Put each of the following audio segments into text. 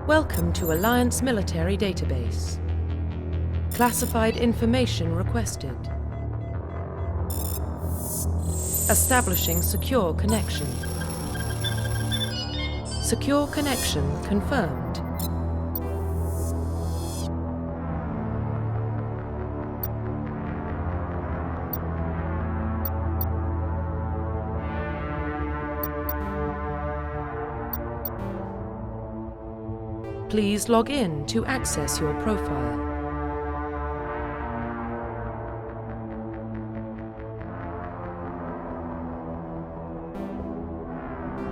Welcome to Alliance Military Database. Classified information requested. Establishing secure connection. Secure connection confirmed. Please log in to access your profile.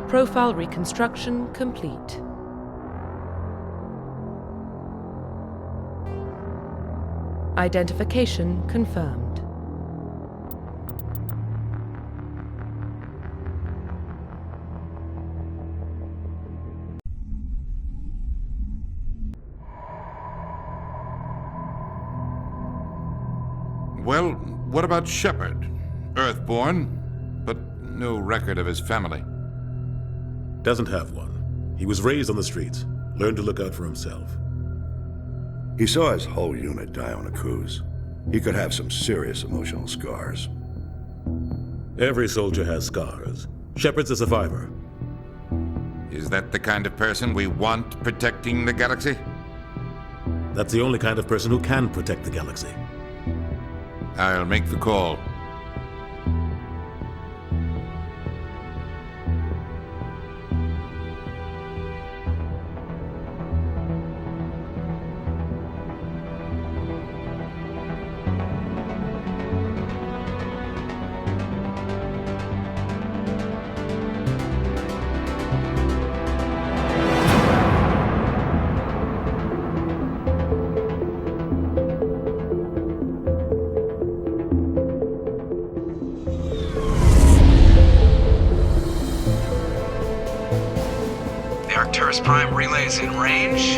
Profile reconstruction complete. Identification confirmed. Well, what about Shepard? Earthborn, but no record of his family. Doesn't have one. He was raised on the streets, learned to look out for himself. He saw his whole unit die on a cruise. He could have some serious emotional scars. Every soldier has scars. Shepard's a survivor. Is that the kind of person we want protecting the galaxy? That's the only kind of person who can protect the galaxy. I'll make the call. Prime relays in range.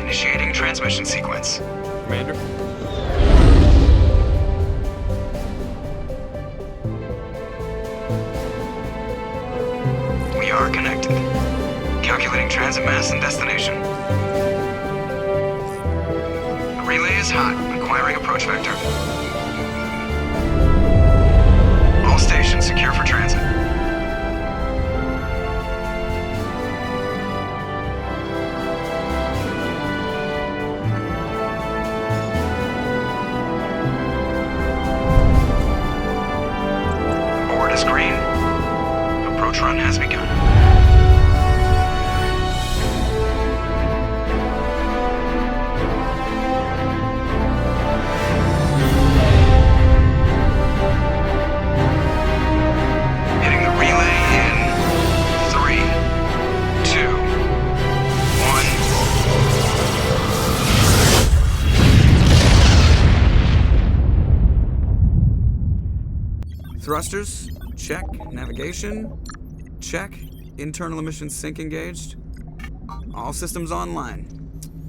Initiating transmission sequence. Commander? We are connected. Calculating transit mass and destination. The relay is hot, acquiring approach vector. All stations secure for transit. Run has begun. Hitting the relay in 3, 2, 1. Thrusters, check. Navigation, check. Internal emissions sync engaged. All systems online.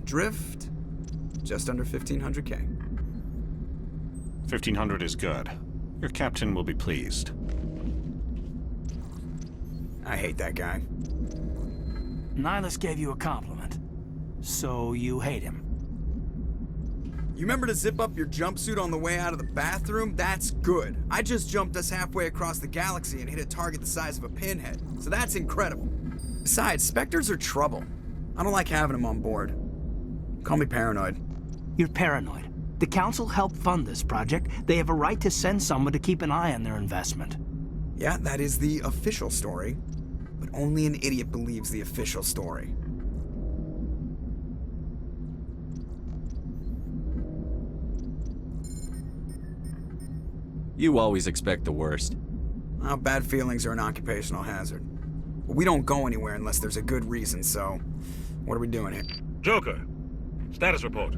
Drift, just under 1,500K. 1,500 is good. Your captain will be pleased. I hate that guy. Nihilus gave you a compliment. So you hate him. You remember to zip up your jumpsuit on the way out of the bathroom? That's good. I just jumped us halfway across the galaxy and hit a target the size of a pinhead, so that's incredible. Besides, Spectres are trouble. I don't like having them on board. Call me paranoid. You're paranoid. The Council helped fund this project. They have a right to send someone to keep an eye on their investment. Yeah, that is the official story. But only an idiot believes the official story. You always expect the worst. Well, bad feelings are an occupational hazard. But we don't go anywhere unless there's a good reason, so... What are we doing here? Joker, status report.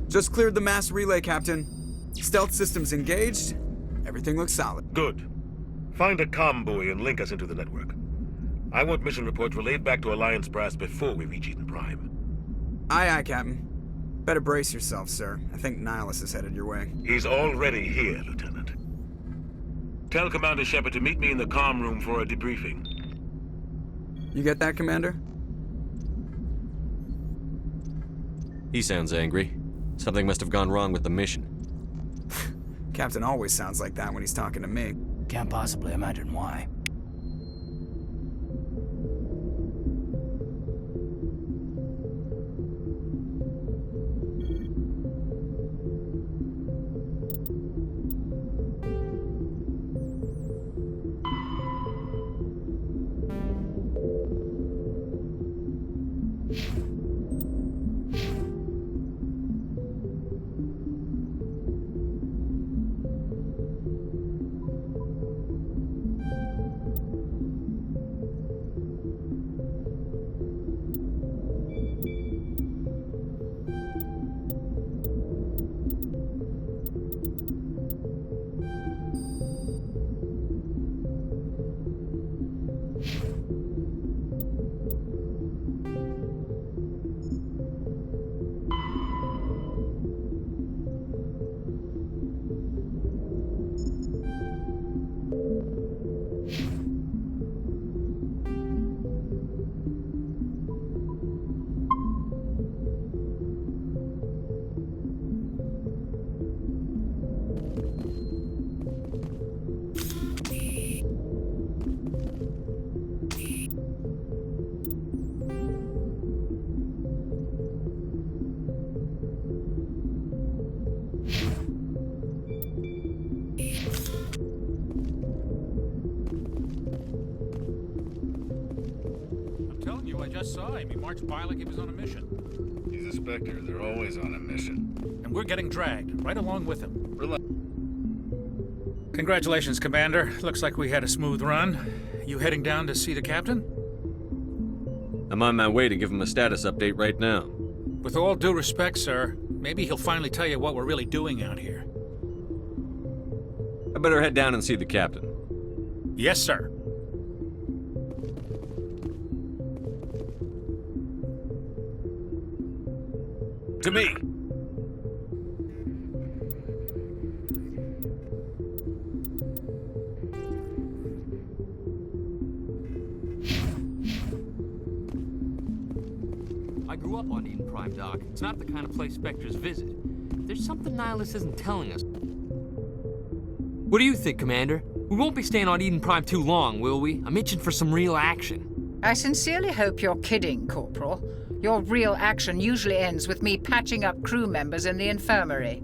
Just cleared the mass relay, Captain. Stealth systems engaged. Everything looks solid. Good. Find a comm buoy and link us into the network. I want mission reports relayed back to Alliance brass before we reach Eden Prime. Aye, aye, Captain. Better brace yourself, sir. I think Nihilus is headed your way. He's already here, Lieutenant. Tell Commander Shepard to meet me in the comm room for a debriefing. You get that, Commander? He sounds angry. Something must have gone wrong with the mission. Captain always sounds like that when he's talking to me. Can't possibly imagine why. I just saw him. He marched by like he was on a mission. He's a Spectre. They're always on a mission. And we're getting dragged, right along with him. Congratulations, Commander. Looks like we had a smooth run. You heading down to see the captain? I'm on my way to give him a status update right now. With all due respect, sir, maybe he'll finally tell you what we're really doing out here. I better head down and see the captain. Yes, sir. To me! I grew up on Eden Prime, Doc. It's not the kind of place Spectres visit. There's something Nihilus isn't telling us. What do you think, Commander? We won't be staying on Eden Prime too long, will we? I'm itching for some real action. I sincerely hope you're kidding, Corporal. Your real action usually ends with me patching up crew members in the infirmary.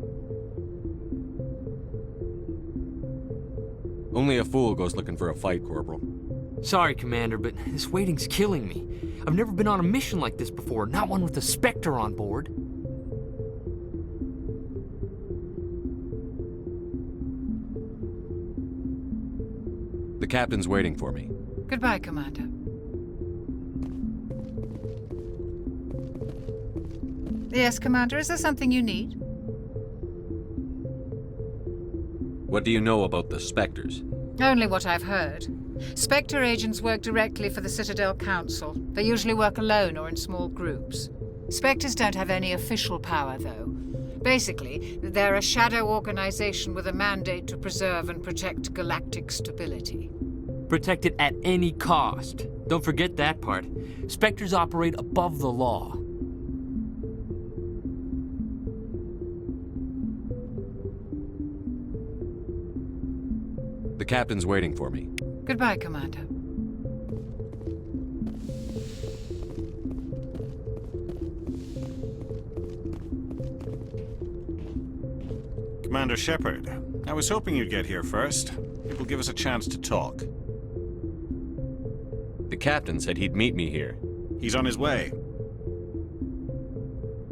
Only a fool goes looking for a fight, Corporal. Sorry, Commander, but this waiting's killing me. I've never been on a mission like this before, not one with a Spectre on board. The captain's waiting for me. Goodbye, Commander. Yes, Commander, is there something you need? What do you know about the Spectres? Only what I've heard. Spectre agents work directly for the Citadel Council. They usually work alone or in small groups. Spectres don't have any official power, though. Basically, they're a shadow organization with a mandate to preserve and protect galactic stability. Protect it at any cost. Don't forget that part. Spectres operate above the law. The captain's waiting for me. Goodbye, Commander. Commander Shepard, I was hoping you'd get here first. It will give us a chance to talk. The captain said he'd meet me here. He's on his way.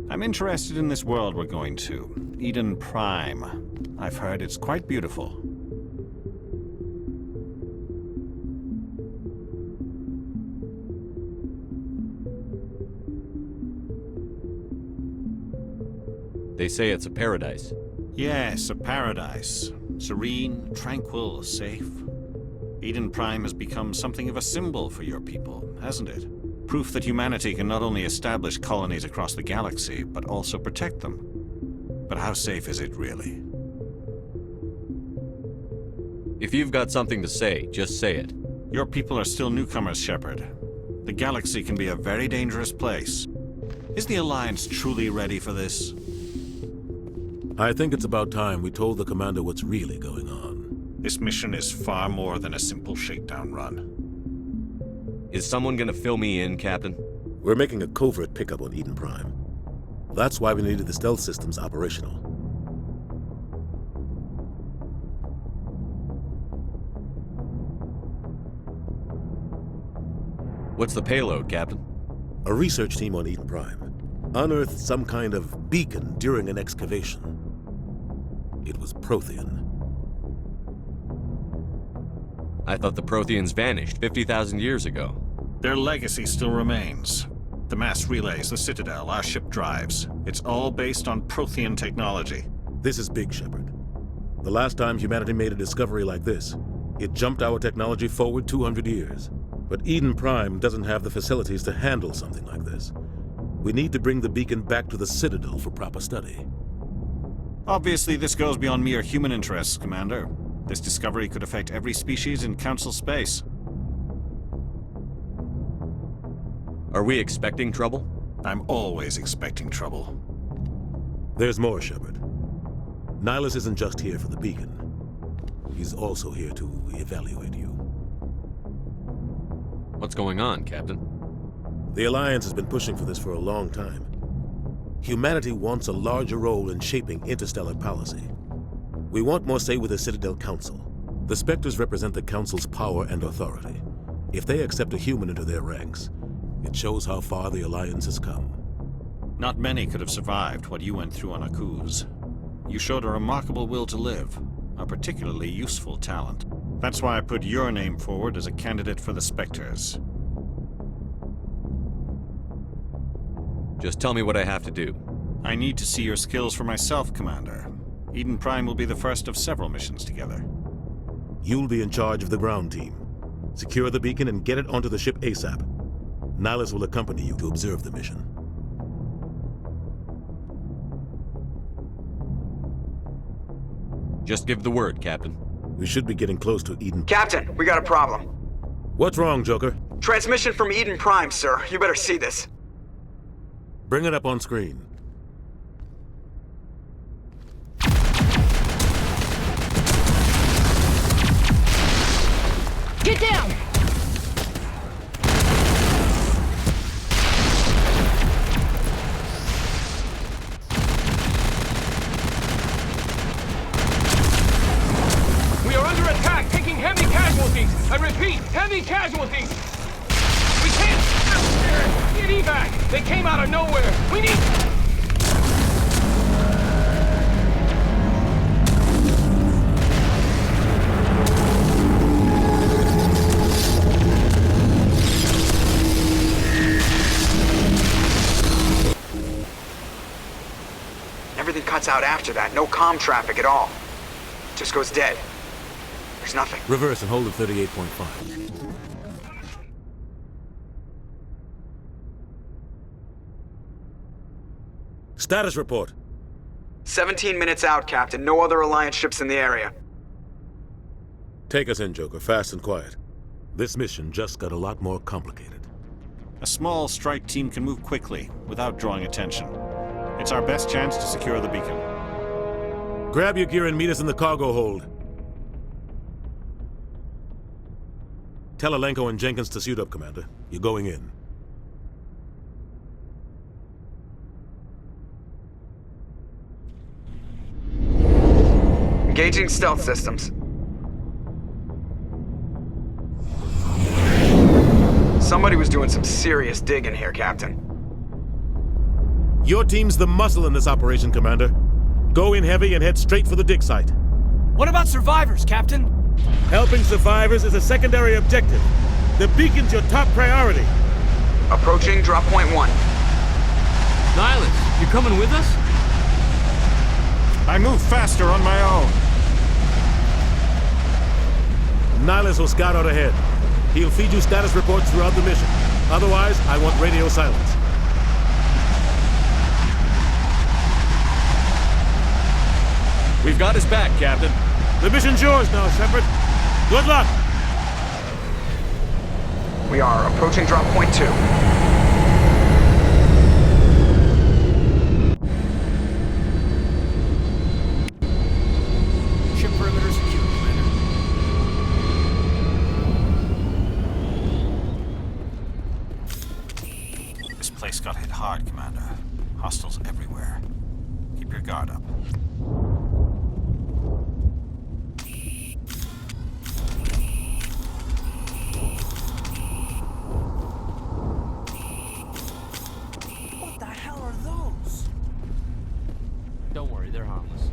I'm interested in this world we're going to, Eden Prime. I've heard it's quite beautiful. They say it's a paradise. Yes, a paradise. Serene, tranquil, safe. Eden Prime has become something of a symbol for your people, hasn't it? Proof that humanity can not only establish colonies across the galaxy, but also protect them. But how safe is it really? If you've got something to say, just say it. Your people are still newcomers, Shepard. The galaxy can be a very dangerous place. Is the Alliance truly ready for this? I think it's about time we told the Commander what's really going on. This mission is far more than a simple shakedown run. Is someone gonna fill me in, Captain? We're making a covert pickup on Eden Prime. That's why we needed the stealth systems operational. What's the payload, Captain? A research team on Eden Prime unearthed some kind of beacon during an excavation. It was Prothean. I thought the Protheans vanished 50,000 years ago. Their legacy still remains. The mass relays, the Citadel, our ship drives. It's all based on Prothean technology. This is big, Shepard. The last time humanity made a discovery like this, it jumped our technology forward 200 years. But Eden Prime doesn't have the facilities to handle something like this. We need to bring the beacon back to the Citadel for proper study. Obviously, this goes beyond mere human interests, Commander. This discovery could affect every species in Council space. Are we expecting trouble? I'm always expecting trouble. There's more, Shepard. Nihilus isn't just here for the beacon. He's also here to evaluate you. What's going on, Captain? The Alliance has been pushing for this for a long time. Humanity wants a larger role in shaping interstellar policy. We want more say with the Citadel Council. The Spectres represent the Council's power and authority. If they accept a human into their ranks, it shows how far the Alliance has come. Not many could have survived what you went through on Akuz. You showed a remarkable will to live, a particularly useful talent. That's why I put your name forward as a candidate for the Spectres. Just tell me what I have to do. I need to see your skills for myself, Commander. Eden Prime will be the first of several missions together. You'll be in charge of the ground team. Secure the beacon and get it onto the ship ASAP. Nihilus will accompany you to observe the mission. Just give the word, Captain. We should be getting close to Eden. Captain, we got a problem. What's wrong, Joker? Transmission from Eden Prime, sir. You better see this. Bring it up on screen. Get down! We are under attack, taking heavy casualties. I repeat, heavy casualties. We can't get evac. They came out of nowhere. We need... Everything cuts out after that. No comm traffic at all. Just goes dead. There's nothing. Reverse and hold at 38.5. Status report. 17 minutes out, Captain. No other Alliance ships in the area. Take us in, Joker, fast and quiet. This mission just got a lot more complicated. A small strike team can move quickly, without drawing attention. It's our best chance to secure the beacon. Grab your gear and meet us in the cargo hold. Tell Alenko and Jenkins to suit up, Commander. You're going in. Engaging stealth systems. Somebody was doing some serious digging here, Captain. Your team's the muscle in this operation, Commander. Go in heavy and head straight for the dig site. What about survivors, Captain? Helping survivors is a secondary objective. The beacon's your top priority. Approaching drop point 1. Nihilus, you coming with us? I move faster on my own. Nihilus will scout out ahead. He'll feed you status reports throughout the mission. Otherwise, I want radio silence. We've got his back, Captain. The mission's yours now, Shepard. Good luck! We are approaching drop point 2. your guard up. What the hell are those? Don't worry, they're harmless.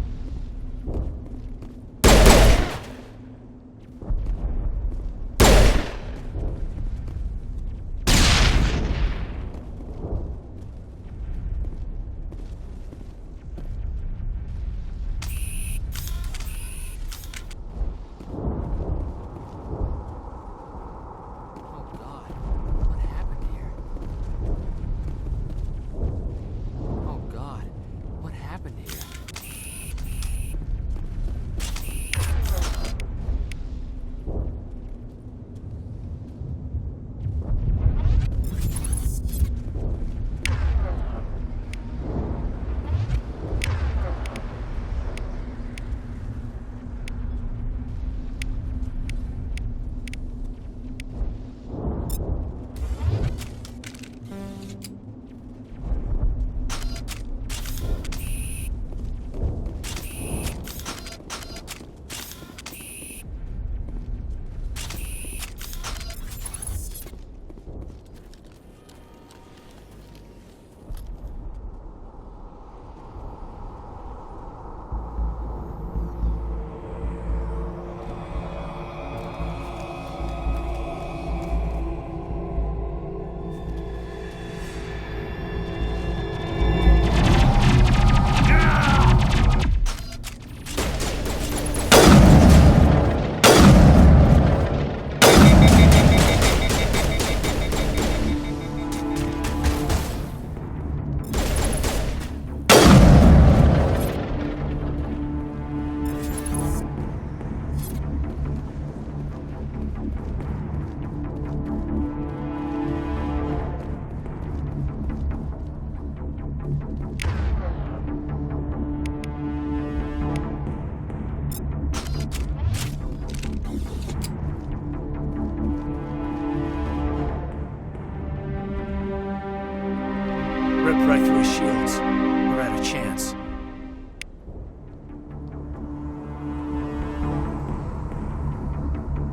Ripped right through his shields. We're out of chance.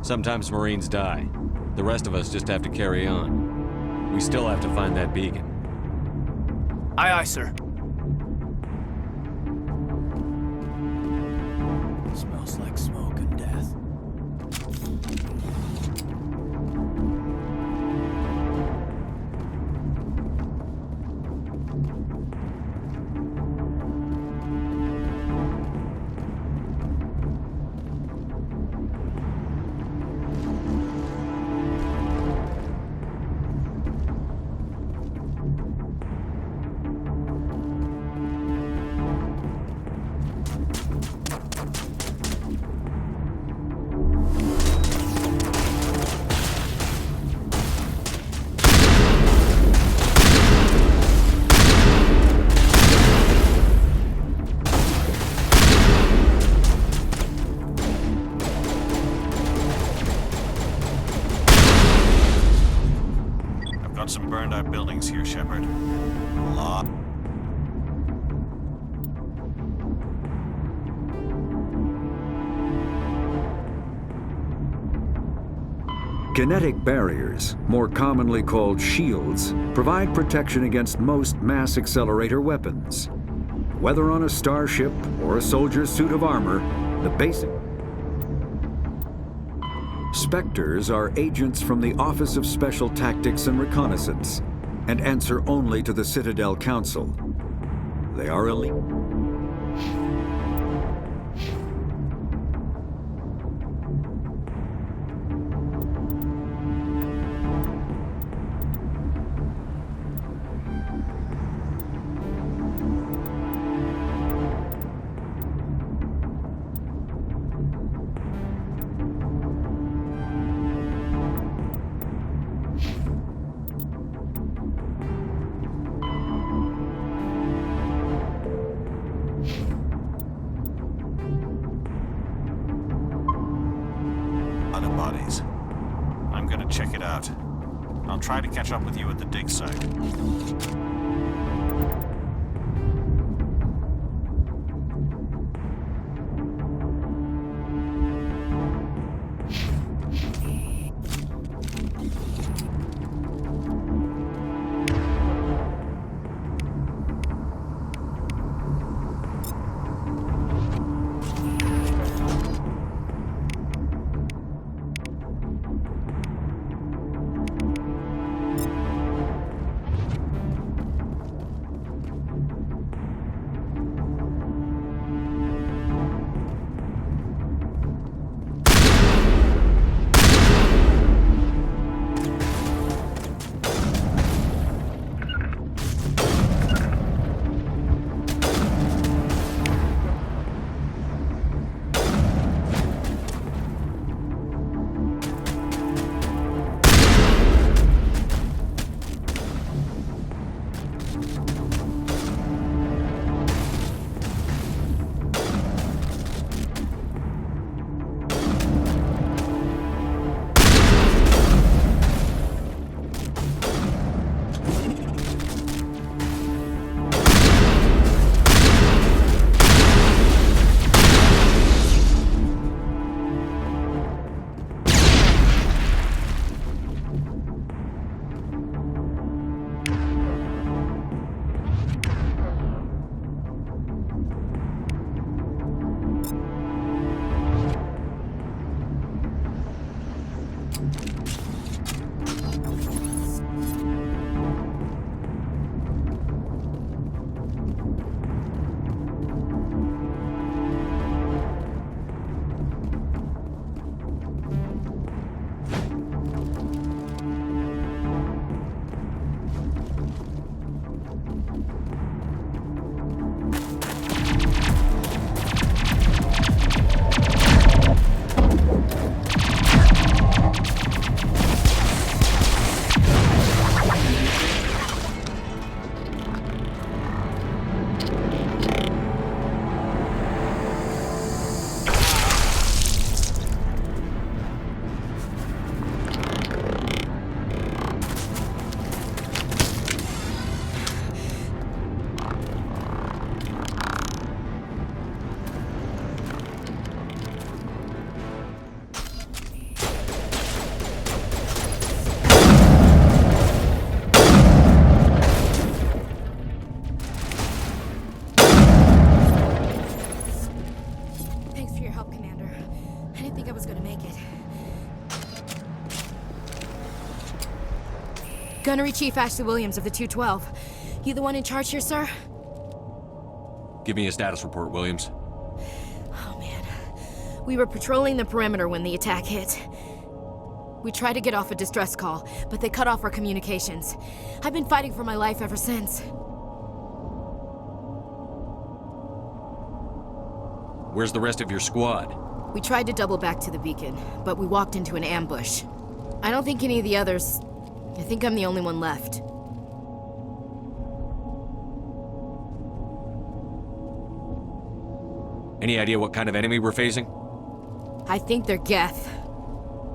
Sometimes Marines die. The rest of us just have to carry on. We still have to find that beacon. Aye, aye, sir. Smells like smoke and death. Some burned out buildings here, Shepard. A lot. Kinetic barriers, more commonly called shields, provide protection against most mass accelerator weapons. Whether on a starship or a soldier's suit of armor, the basic Spectres are agents from the Office of Special Tactics and Reconnaissance, and answer only to the Citadel Council. They are elite. Bodies. I'm gonna check it out. I'll try to catch up with you at the dig site. Gunnery Chief Ashley Williams of the 212. You the one in charge here, sir? Give me a status report, Williams. Oh, man. We were patrolling the perimeter when the attack hit. We tried to get off a distress call, but they cut off our communications. I've been fighting for my life ever since. Where's the rest of your squad? We tried to double back to the beacon, but we walked into an ambush. I don't think any of the others... I think I'm the only one left. Any idea what kind of enemy we're facing? I think they're Geth.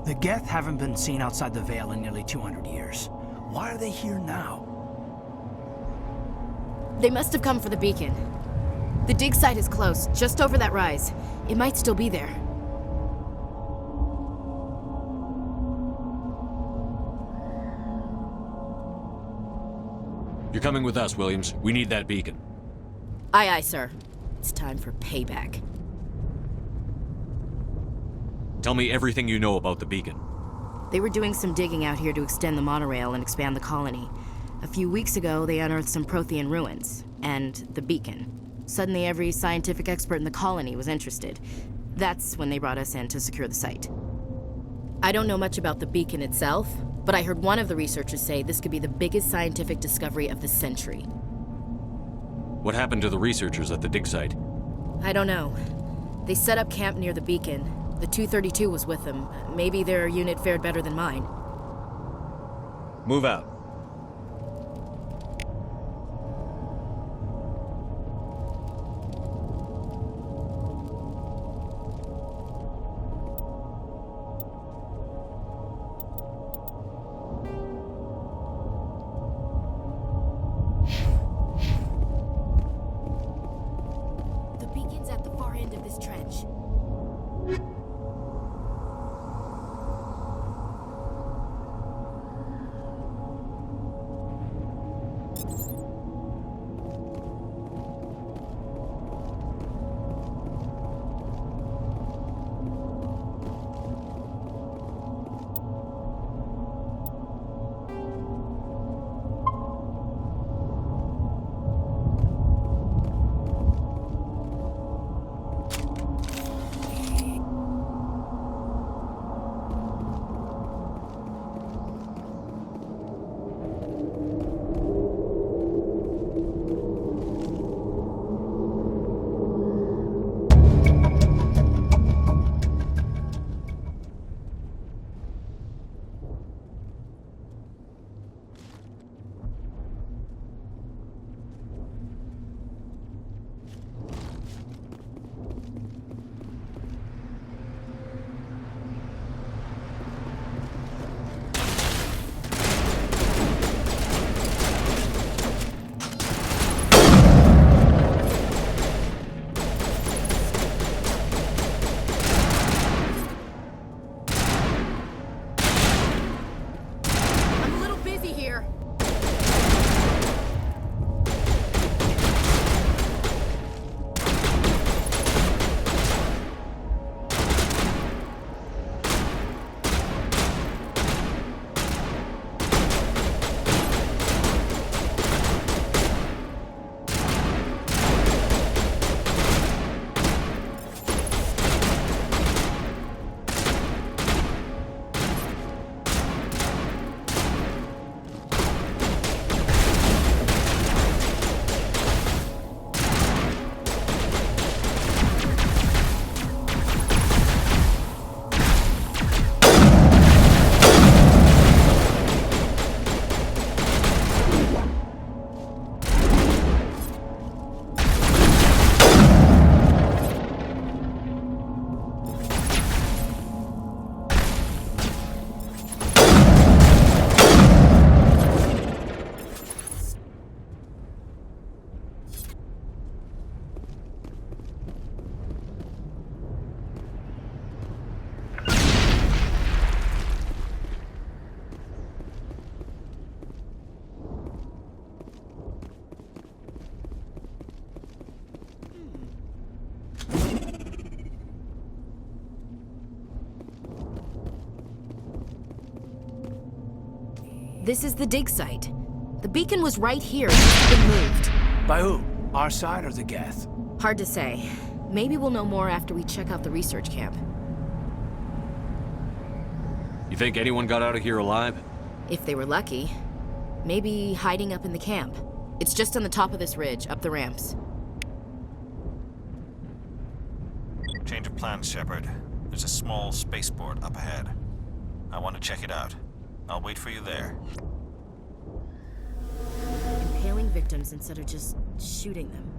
The Geth haven't been seen outside the Veil in nearly 200 years. Why are they here now? They must have come for the beacon. The dig site is close, just over that rise. It might still be there. You're coming with us, Williams. We need that beacon. Aye, aye, sir. It's time for payback. Tell me everything you know about the beacon. They were doing some digging out here to extend the monorail and expand the colony. A few weeks ago, they unearthed some Prothean ruins, and the beacon. Suddenly, every scientific expert in the colony was interested. That's when they brought us in to secure the site. I don't know much about the beacon itself, but I heard one of the researchers say this could be the biggest scientific discovery of the century. What happened to the researchers at the dig site? I don't know. They set up camp near the beacon. The 232 was with them. Maybe their unit fared better than mine. Move out. The beacon's at the far end of this trench. This is the dig site. The beacon was right here. It must have been moved. By who? Our side or the Geth? Hard to say. Maybe we'll know more after we check out the research camp. You think anyone got out of here alive? If they were lucky. Maybe hiding up in the camp. It's just on the top of this ridge, up the ramps. Change of plans, Shepard. There's a small spaceport up ahead. I want to check it out. I'll wait for you there. Impaling victims instead of just shooting them.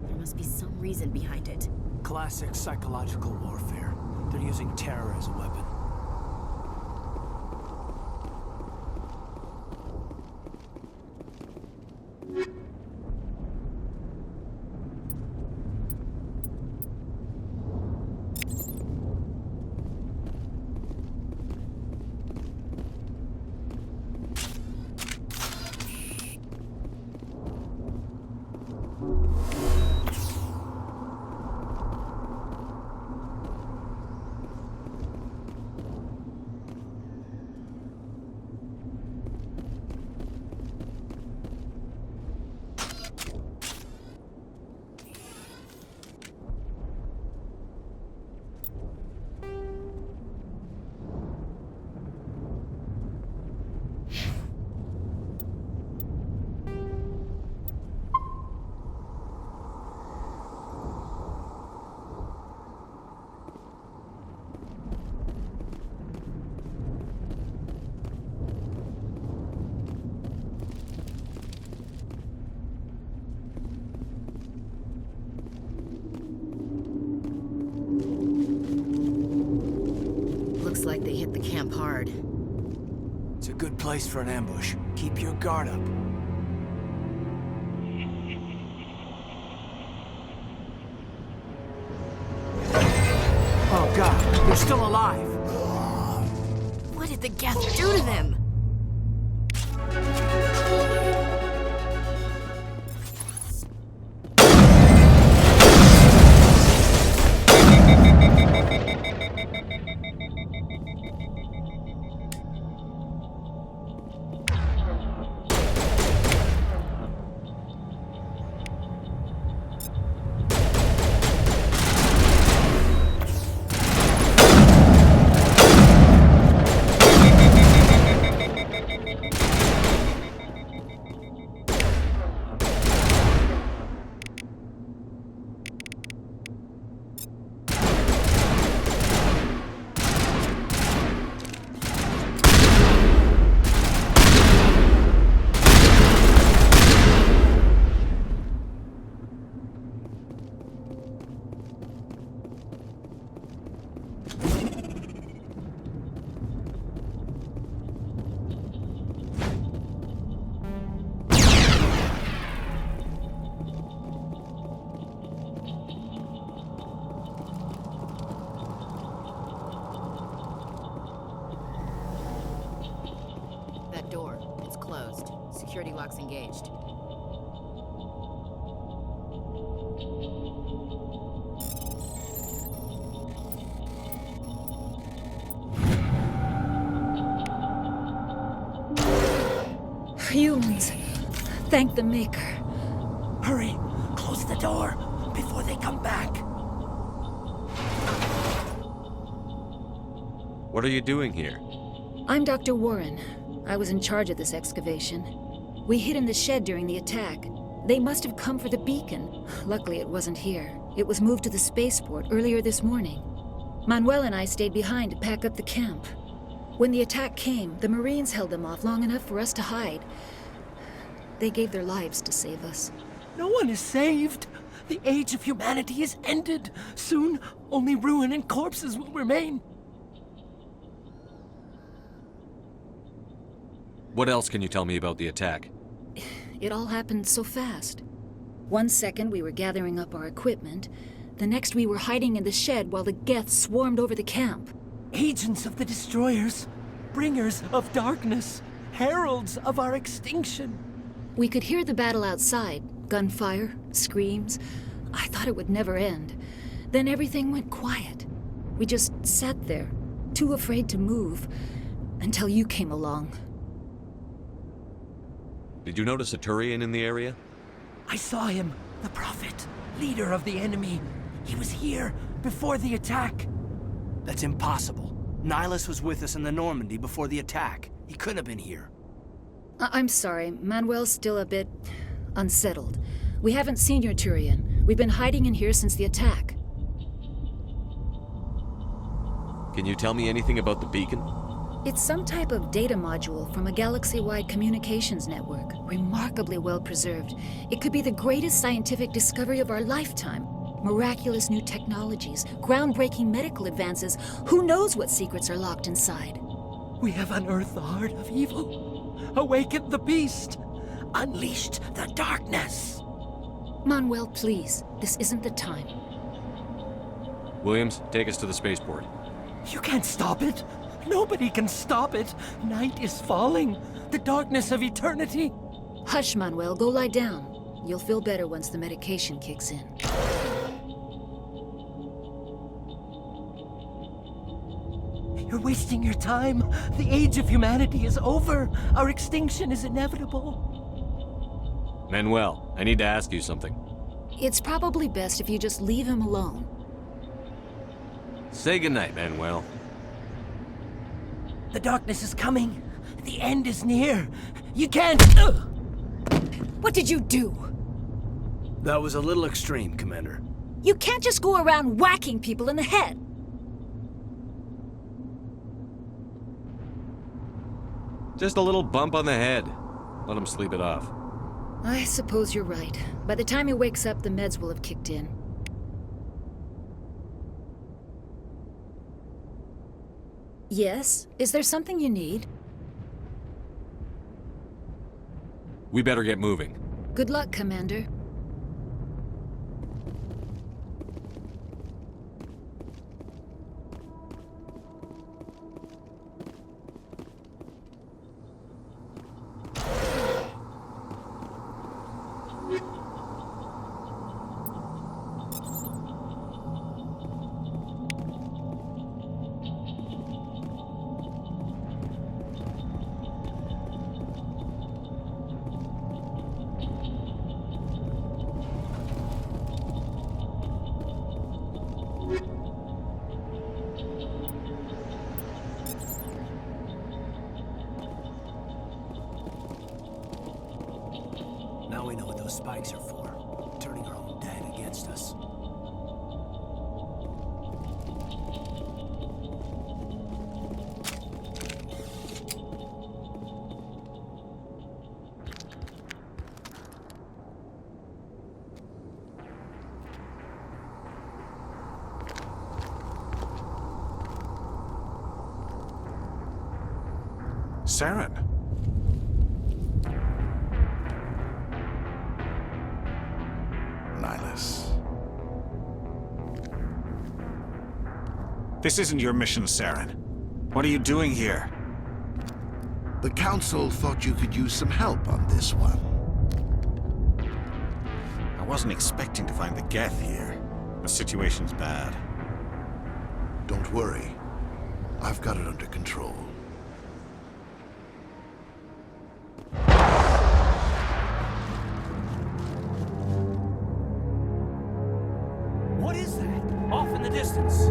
There must be some reason behind it. Classic psychological warfare. They're using terror as a weapon. Looks like they hit the camp hard. It's a good place for an ambush. Keep your guard up. Oh God, you're still alive! What did the Geth do to them? Security locks engaged. Humans. Thank the Maker. Hurry! Close the door before they come back. What are you doing here? I'm Dr. Warren. I was in charge of this excavation. We hid in the shed during the attack. They must have come for the beacon. Luckily, it wasn't here. It was moved to the spaceport earlier this morning. Manuel and I stayed behind to pack up the camp. When the attack came, the Marines held them off long enough for us to hide. They gave their lives to save us. No one is saved. The age of humanity is ended. Soon, only ruin and corpses will remain. What else can you tell me about the attack? It all happened so fast. 1 second we were gathering up our equipment. The next we were hiding in the shed while the Geth swarmed over the camp. Agents of the Destroyers. Bringers of darkness. Heralds of our extinction. We could hear the battle outside. Gunfire, screams. I thought it would never end. Then everything went quiet. We just sat there, too afraid to move, until you came along. Did you notice a Turian in the area? I saw him. The Prophet. Leader of the enemy. He was here before the attack. That's impossible. Nihilus was with us in the Normandy before the attack. He couldn't have been here. I'm sorry. Manuel's still a bit unsettled. We haven't seen your Turian. We've been hiding in here since the attack. Can you tell me anything about the beacon? It's some type of data module from a galaxy-wide communications network. Remarkably well preserved. It could be the greatest scientific discovery of our lifetime. Miraculous new technologies, groundbreaking medical advances. Who knows what secrets are locked inside? We have unearthed the heart of evil. Awakened the beast. Unleashed the darkness. Manuel, please. This isn't the time. Williams, take us to the spaceport. You can't stop it. Nobody can stop it. Night is falling. The darkness of eternity. Hush, Manuel. Go lie down. You'll feel better once the medication kicks in. You're wasting your time. The age of humanity is over. Our extinction is inevitable. Manuel, I need to ask you something. It's probably best if you just leave him alone. Say goodnight, Manuel. The darkness is coming. The end is near. You can't... What did you do? That was a little extreme, Commander. You can't just go around whacking people in the head. Just a little bump on the head. Let him sleep it off. I suppose you're right. By the time he wakes up, the meds will have kicked in. Yes? Is there something you need? We better get moving. Good luck, Commander. Now we know what those spikes are for. Turning our own dad against us. Saren. Nihilus. This isn't your mission, Saren. What are you doing here? The Council thought you could use some help on this one. I wasn't expecting to find the Geth here. The situation's bad. Don't worry. I've got it under control. What is that? Off in the distance.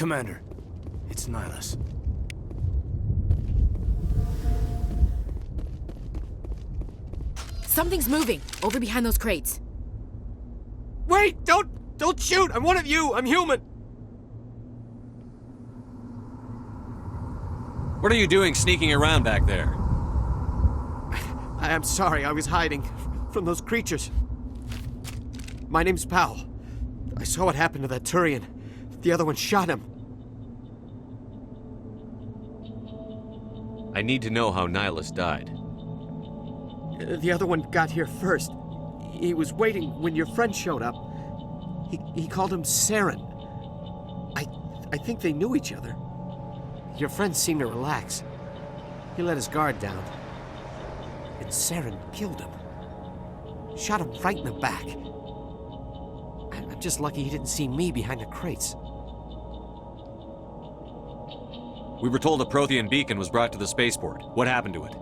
Commander, it's Nihilus. Something's moving, over behind those crates. Wait! Don't shoot! I'm one of you! I'm human! What are you doing sneaking around back there? I'm sorry, I was hiding from those creatures. My name's Powell. I saw what happened to that Turian. The other one shot him. I need to know how Nihilus died. The other one got here first. He was waiting when your friend showed up. He called him Saren. I think they knew each other. Your friend seemed to relax. He let his guard down. And Saren killed him. Shot him right in the back. I'm just lucky he didn't see me behind the crates. We were told a Prothean beacon was brought to the spaceport. What happened to it?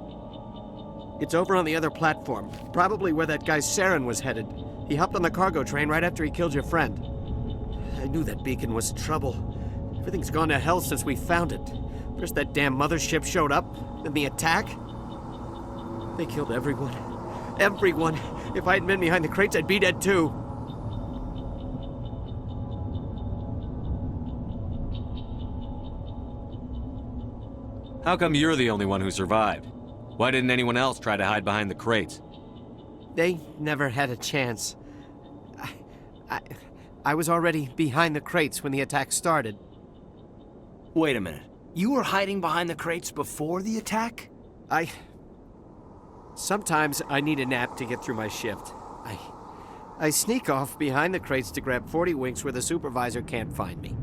It's over on the other platform, probably where that guy Saren was headed. He hopped on the cargo train right after he killed your friend. I knew that beacon was trouble. Everything's gone to hell since we found it. First that damn mothership showed up, then the attack. They killed everyone. Everyone. If I hadn't been behind the crates, I'd be dead too. How come you're the only one who survived? Why didn't anyone else try to hide behind the crates? They never had a chance. I was already behind the crates when the attack started. Wait a minute. You were hiding behind the crates before the attack? Sometimes I need a nap to get through my shift. I sneak off behind the crates to grab 40 winks where the supervisor can't find me.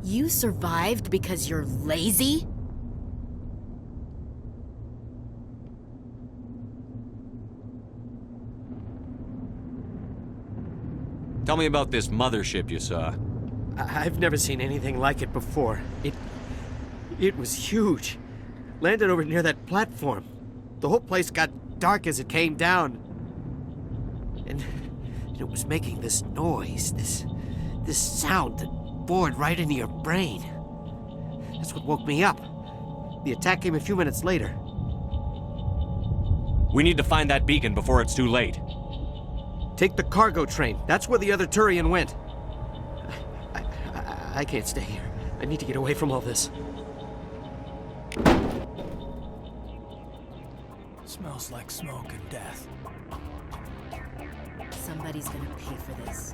You survived because you're lazy? Tell me about this mothership you saw. I've never seen anything like it before. It was huge. Landed over near that platform. The whole place got dark as it came down. And it was making this noise, this sound that bored right into your brain. That's what woke me up. The attack came a few minutes later. We need to find that beacon before it's too late. Take the cargo train. That's where the other Turian went. I can't stay here. I need to get away from all this. Smells like smoke and death. Somebody's gonna pay for this.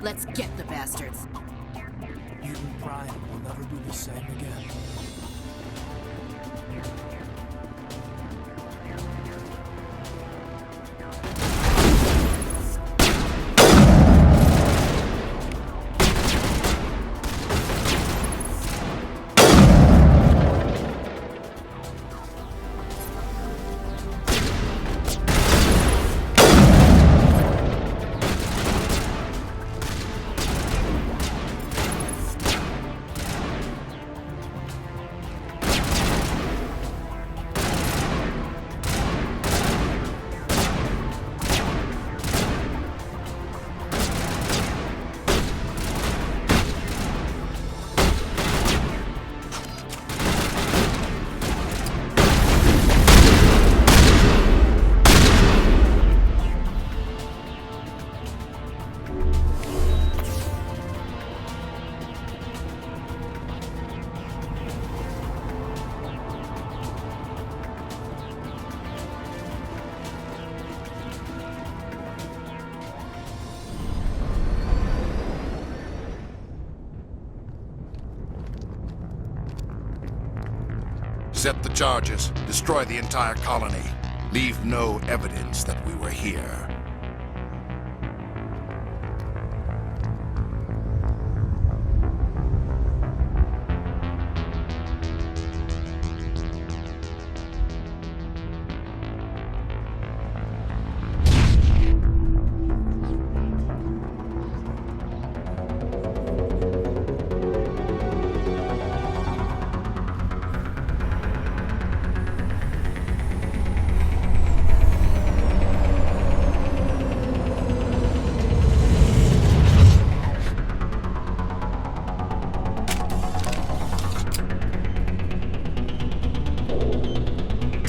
Let's get the bastards. Eden Prime will never be the same again. Set the charges. Destroy the entire colony. Leave no evidence that we were here.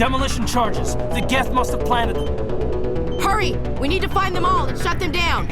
Demolition charges. The Geth must have planted them. Hurry! We need to find them all and shut them down!